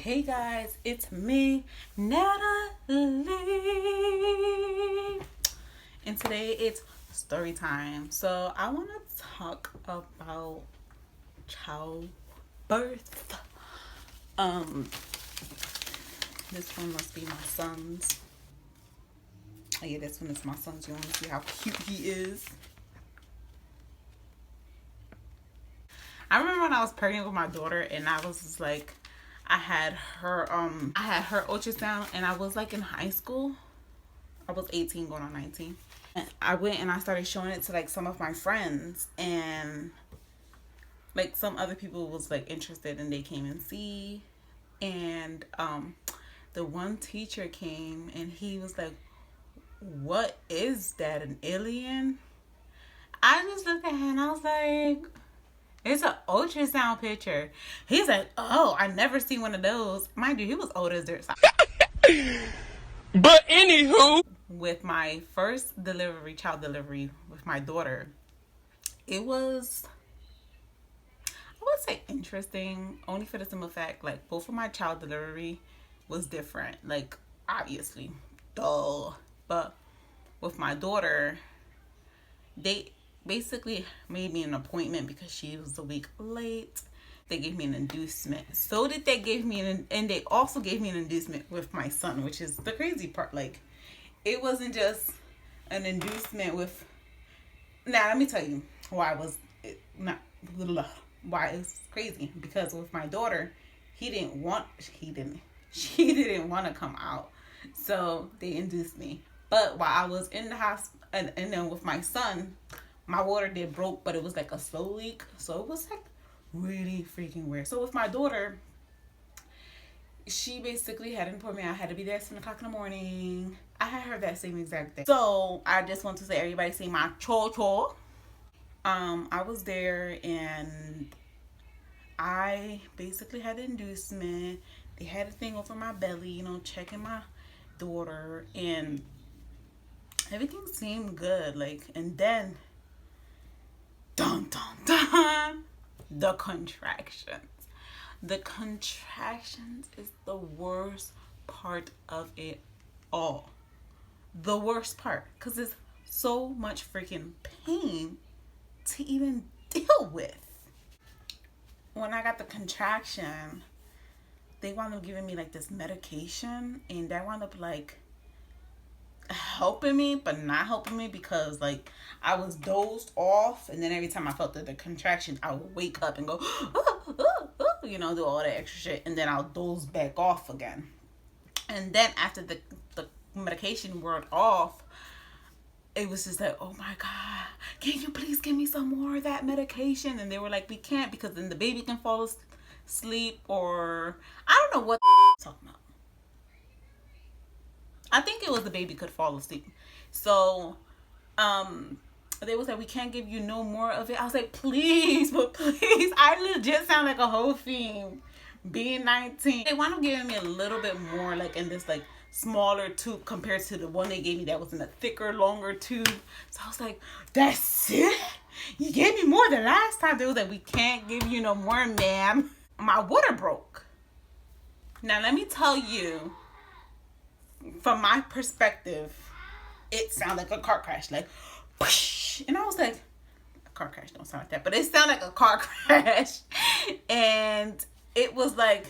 Hey guys, it's me, Natalie, and today it's story time. So I want to talk about childbirth. Um, this one must be my son's. Oh yeah, this one is my son's. You want to see how cute he is? I remember when I was pregnant with my daughter, and I was just like, I had her ultrasound, and I was like in high school. I was 18 going on 19. And I went and I started showing it to like some of my friends, and like some other people was like interested, and they came and see. And the one teacher came and he was like, "What is that, an alien?" I just looked at him and I was like, "It's an ultrasound picture." He's like, "Oh, I never seen one of those." Mind you, he was old as dirt. But anywho, With my first child delivery with my daughter, it was, I would say, interesting, only for the simple fact, like, both of my child delivery was different. Like, obviously, duh. But with my daughter, they basically made me an appointment because she was a week late. They gave me an inducement. So did they give me and they also gave me an inducement with my son, which is the crazy part. Like, it wasn't just an inducement with. Now let me tell you why why it's crazy. Because with my daughter, she didn't want to come out, so they induced me. But while I was in the hospital, and then with my son, my water did broke, but it was like a slow leak, so it was like really freaking weird. So with my daughter, she basically had an appointment. I had to be there at 7 o'clock in the morning. I had her that same exact day. So I just want to say, everybody see my cho. I was there and I basically had an inducement. They had a thing over my belly, checking my daughter, and everything seemed good. Like, and then, dun dun dun, the contractions. The contractions is the worst part of it all. The worst part, because it's so much freaking pain to even deal with. When I got the contraction, they wound up giving me like this medication, and that wound up like helping me, but not helping me, because like I was dozed off, and then every time I felt the contraction, I would wake up and go do all that extra shit, and then I'll doze back off again. And then after the medication wore off, it was just like, "Oh my God, can you please give me some more of that medication?" And they were like, "We can't, because then the baby can fall asleep," or I don't know what talking about. I think it was the baby could fall asleep. So, they was like, "We can't give you no more of it." I was like, "Please, but please." I legit sound like a whole fiend being 19. They wound up giving me a little bit more, like in this like smaller tube compared to the one they gave me that was in a thicker, longer tube. So I was like, "That's it? You gave me more than last time." They was like, "We can't give you no more, ma'am." My water broke. Now let me tell you, from my perspective, it sounded like a car crash, like whoosh. And I was like, a car crash don't sound like that, but it sounded like a car crash. And it was like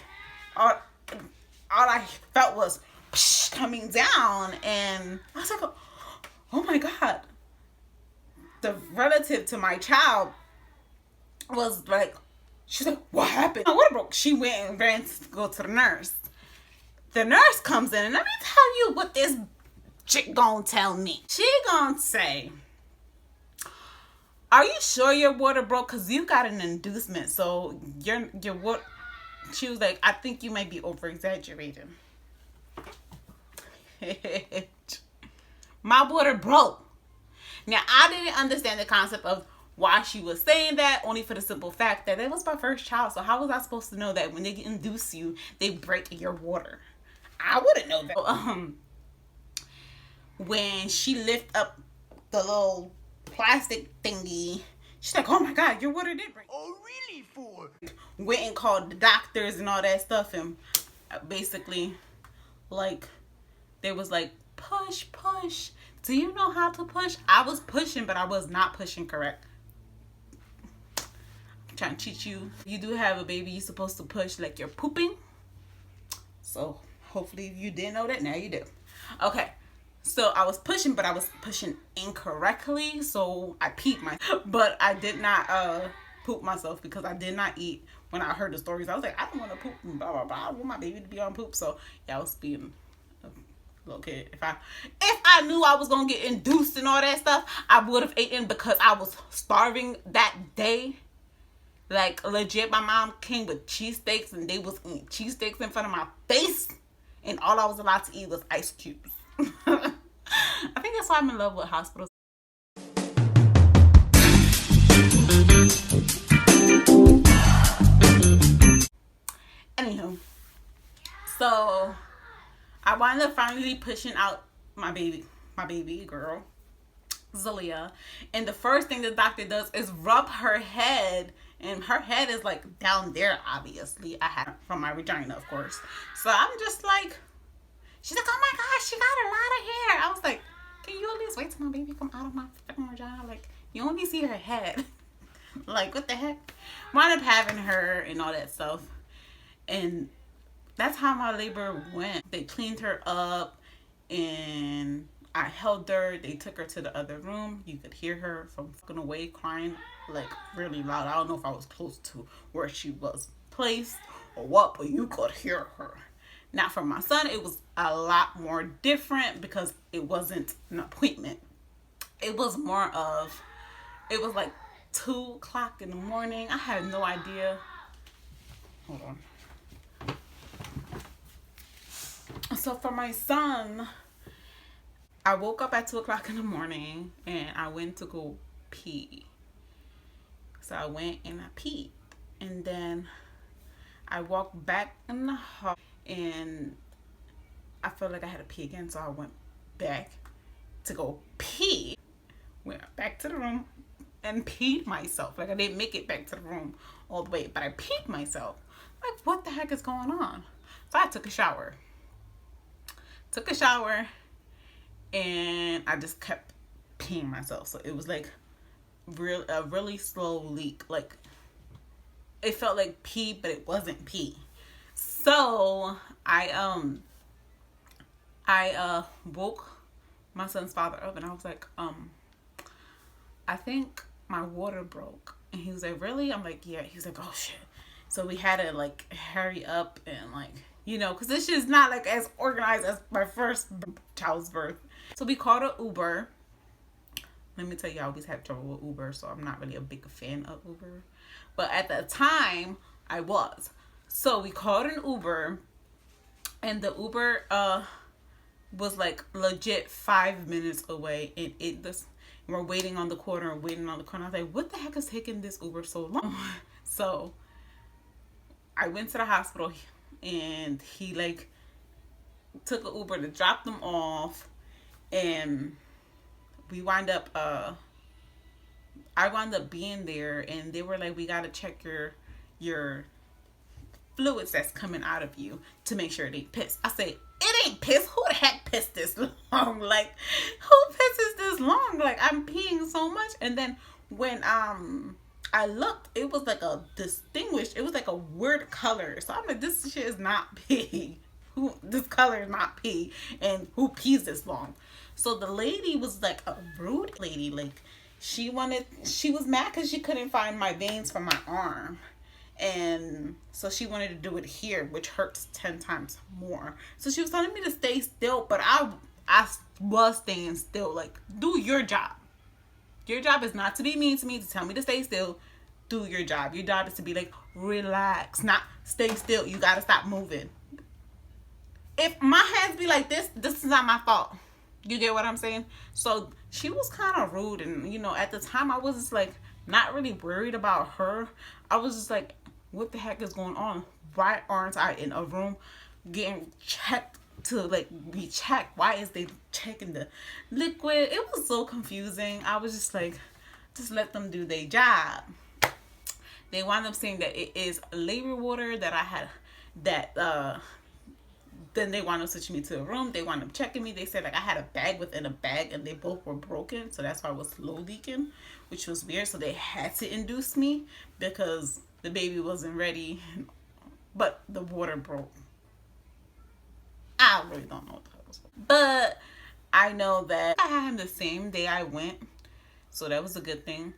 all I felt was whoosh coming down, and I was like, "Oh my God." The relative to my child was like, she's like, "What happened?" My water broke. She went and ran to go to the nurse. The nurse comes in, and let me tell you what this chick gonna tell me. She gonna say, "Are you sure your water broke? Because you got an inducement, so your water." She was like, "I think you might be over exaggerating." My water broke. Now, I didn't understand the concept of why she was saying that, only for the simple fact that it was my first child. So how was I supposed to know that when they induce you, they break your water? I wouldn't know that. So, when she lift up the little plastic thingy, she's like, "Oh my God, your water did break." oh really, fool? Went and called the doctors and all that stuff, and basically, like, they was like, push, push. Do you know how to push? I was pushing, but I was not pushing correct. I'm trying to teach you. You do have a baby, you're supposed to push like you're pooping. So hopefully if you didn't know that, now you do. Okay. So I was pushing, but I was pushing incorrectly. So I peed myself. But I did not poop myself because I did not eat. When I heard the stories, I was like, I don't want to poop and blah, blah, blah. I want my baby to be on poop. So yeah, I was being a little kid. If I knew I was going to get induced and all that stuff, I would have eaten because I was starving that day. Like, legit, my mom came with cheesesteaks and they was eating cheesesteaks in front of my face. And all I was allowed to eat was ice cubes. I think that's why I'm in love with hospitals. Anywho, so I wound up finally pushing out my baby girl, Zelia. And the first thing the doctor does is rub her head. And her head is like down there, obviously. I had from my vagina, of course. So I'm just like, she's like, oh my gosh, she got a lot of hair. I was like, can you at least wait till my baby come out of my fucking vagina? Like, you only see her head. Like, what the heck? Wound up having her and all that stuff. And that's how my labor went. They cleaned her up and I held her. They took her to the other room. You could hear her from fucking away crying like really loud. I don't know if I was close to where she was placed or what, but you could hear her. Now for my son, it was a lot more different because it wasn't an appointment. It was more of, it was like 2 o'clock in the morning. I had no idea. Hold on. So for my son, I woke up at 2 o'clock in the morning and I went to go pee. So I went and I peed. And then I walked back in the hall and I felt like I had to pee again. So I went back to go pee. Went back to the room and peed myself. Like, I didn't make it back to the room all the way, but I peed myself. Like, what the heck is going on? So I took a shower. And I just kept peeing myself. So it was like a really slow leak. Like, it felt like pee, but it wasn't pee. So I woke my son's father up and I was like, I think my water broke. And he was like, really? I'm like, yeah. He's like, oh shit. So we had to like hurry up and like, you know, because this shit is not like as organized as my first child's birth. So we called an Uber. Let me tell you, I always had trouble with Uber, so I'm not really a big fan of Uber. But at the time, I was. So we called an Uber, and the Uber was like legit 5 minutes away, and we're waiting on the corner. I was like, what the heck is taking this Uber so long? So I went to the hospital, and he like took an Uber to drop them off, and we wind up I wound up being there, and they were like, we gotta check your fluids that's coming out of you to make sure it ain't piss. I say, it ain't piss. Who the heck pissed this long? Like, who pisses this long? Like, I'm peeing so much. And then when I looked, it was like a distinguished, it was like a weird color. So I'm like, this shit is not pee. This color is not pee, and who pees this long? So the lady was like a rude lady. Like, she was mad because she couldn't find my veins from my arm, and so she wanted to do it here, which hurts 10 times more. So she was telling me to stay still, but I was staying still. Like, do your job. Your job is not to be mean to me, to tell me to stay still. Do your job. Your job is to be like, relax, not stay still. You gotta stop moving. If my hands be like this is not my fault. You get what I'm saying? So she was kind of rude, and you know, at the time I was just like not really worried about her. I was just like, what the heck is going on? Why aren't I in a room getting checked to like be checked? Why is they checking the liquid? It was so confusing. I was just like, just let them do their job. They wound up saying that it is labor water that I had, that then they wound up switching me to a room. They wound up checking me. They said like I had a bag within a bag and they both were broken. So that's why I was slow leaking, which was weird. So they had to induce me because the baby wasn't ready, but the water broke. I really don't know what the hell was. But I know that I had him the same day I went. So that was a good thing.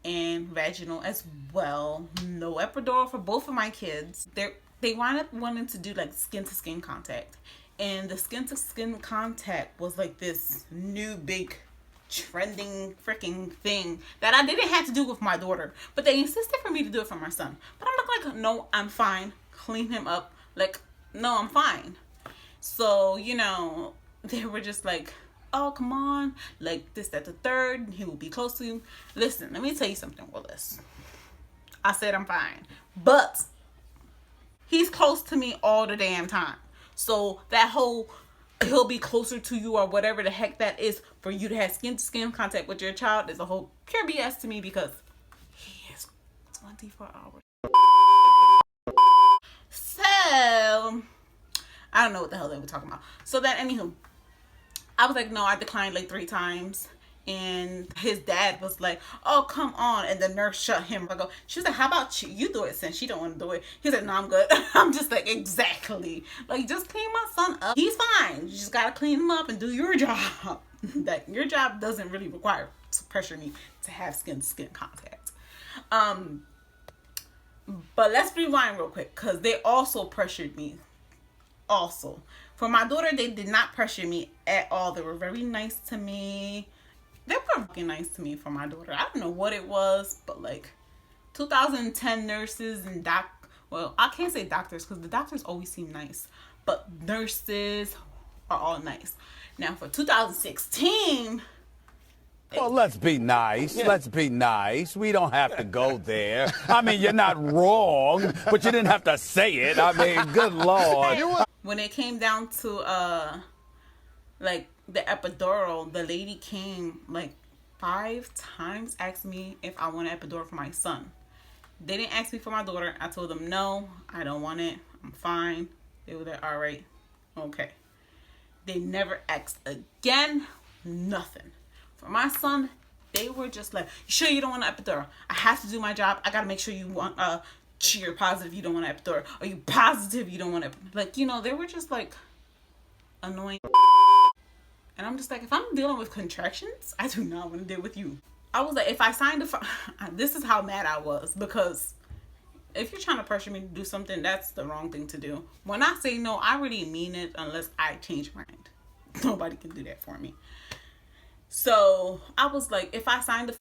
And vaginal as well. No epidural for both of my kids. They wound up wanting to do like skin to skin contact. And the skin to skin contact was like this new big trending freaking thing that I didn't have to do with my daughter. But they insisted for me to do it for my son. But I'm like, no, I'm fine. Clean him up. Like, no, I'm fine. So, you know, they were just like, oh, come on, like this, that, the third, he will be close to you. Listen, let me tell you something, Willis. I said I'm fine, but he's close to me all the damn time. So that whole he'll be closer to you or whatever the heck that is for you to have skin to skin contact with your child is a whole pure BS to me because he is 24 hours. So I don't know what the hell they were talking about. So then, anywho, I was like, no, I declined like 3 times. And his dad was like, oh, come on. And the nurse shut him. I go, she was like, how about you? You do it since she don't want to do it. He's like, no, I'm good. I'm just like, exactly. Like, just clean my son up. He's fine. You just got to clean him up and do your job. That your job doesn't really require to pressure me to have skin to skin contact. But let's rewind real quick because they also pressured me. Also, for my daughter, they did not pressure me at all. They were very nice to me. They were fucking nice to me for my daughter. I don't know what it was, but like 2010 nurses and well, I can't say doctors because the doctors always seem nice, but nurses are all nice. Now for 2016, well, let's be nice. Yeah. Let's be nice. We don't have to go there. I mean, you're not wrong, but you didn't have to say it. I mean, good Lord. When it came down to like the epidural, the lady came like 5 times, asked me if I want an epidural for my son. They didn't ask me for my daughter. I told them no, I don't want it. I'm fine. They were like, all right, okay. They never asked again. Nothing. For my son, they were just like, you sure you don't want an epidural? I have to do my job. I gotta make sure you want you're positive you don't want an epidural. Are you positive you don't want to? Like, you know, they were just like annoying. And I'm just like, if I'm dealing with contractions, I do not want to deal with you. I was like, if I signed this is how mad I was, because if you're trying to pressure me to do something, that's the wrong thing to do. When I say no, I really mean it unless I change my mind. Nobody can do that for me. So I was like, if I signed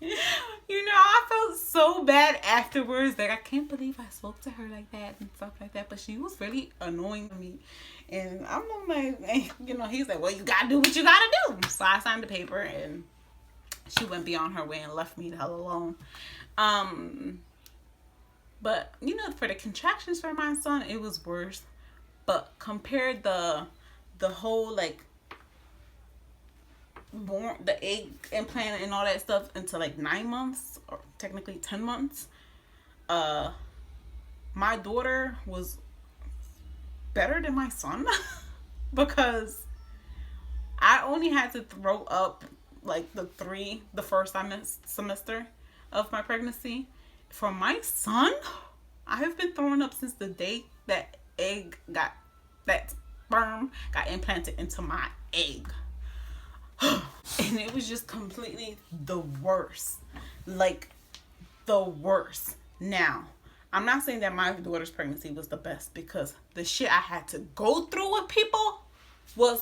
you know, I felt so bad afterwards. Like, I can't believe I spoke to her like that and stuff like that. But she was really annoying me. And I'm like, you know, he's like, well, you gotta do what you gotta do. So I signed the paper and she went beyond her way and left me the hell alone. But, you know, for the contractions for my son, it was worse. But compared the whole, like, the egg implant and all that stuff into like 9 months or technically 10 months, my daughter was better than my son because I only had to throw up like the first semester of my pregnancy. For my son, I have been throwing up since the day that sperm got implanted into my egg. And it was just completely the worst. Like, the worst. Now, I'm not saying that my daughter's pregnancy was the best, because the shit I had to go through with people was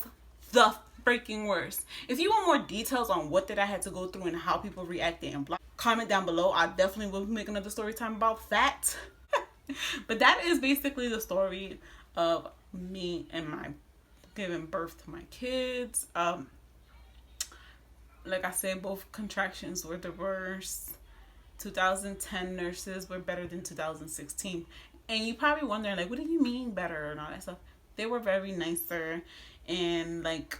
the freaking worst. If you want more details on what that I had to go through and how people reacted and blah, comment down below. I definitely will make another story time about that. But that is basically the story of me and my giving birth to my kids. Like I said, both contractions were the worst. 2010 nurses were better than 2016. And you probably wondering, like, what do you mean better and all that stuff? They were very nicer. And, like,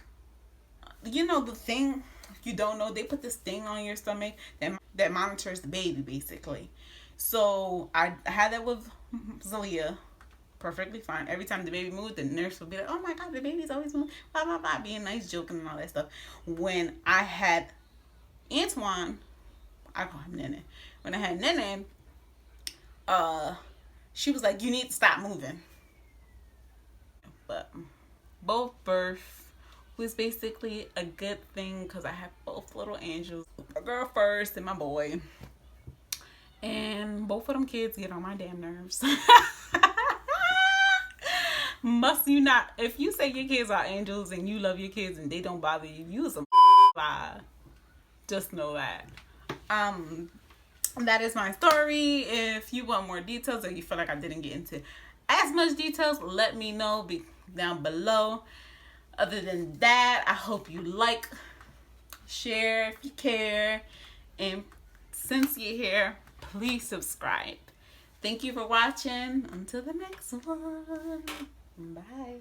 you know, the thing you don't know, they put this thing on your stomach that monitors the baby, basically. So I had that with Zalia. Perfectly fine. Every time the baby moved, the nurse would be like, "Oh my God, the baby's always moving," blah blah blah, being nice, joking, and all that stuff. When I had Antoine, I call him Nene. When I had Nene, she was like, "You need to stop moving." But both birth was basically a good thing because I have both little angels, a girl first and my boy, and both of them kids get on my damn nerves. Must you not? If you say your kids are angels and you love your kids and they don't bother you, you some lie. Just know that. That is my story. If you want more details or you feel like I didn't get into as much details, let me know down below. Other than that, I hope you like, share if you care, and since you're here, please subscribe. Thank you for watching. Until the next one. Bye.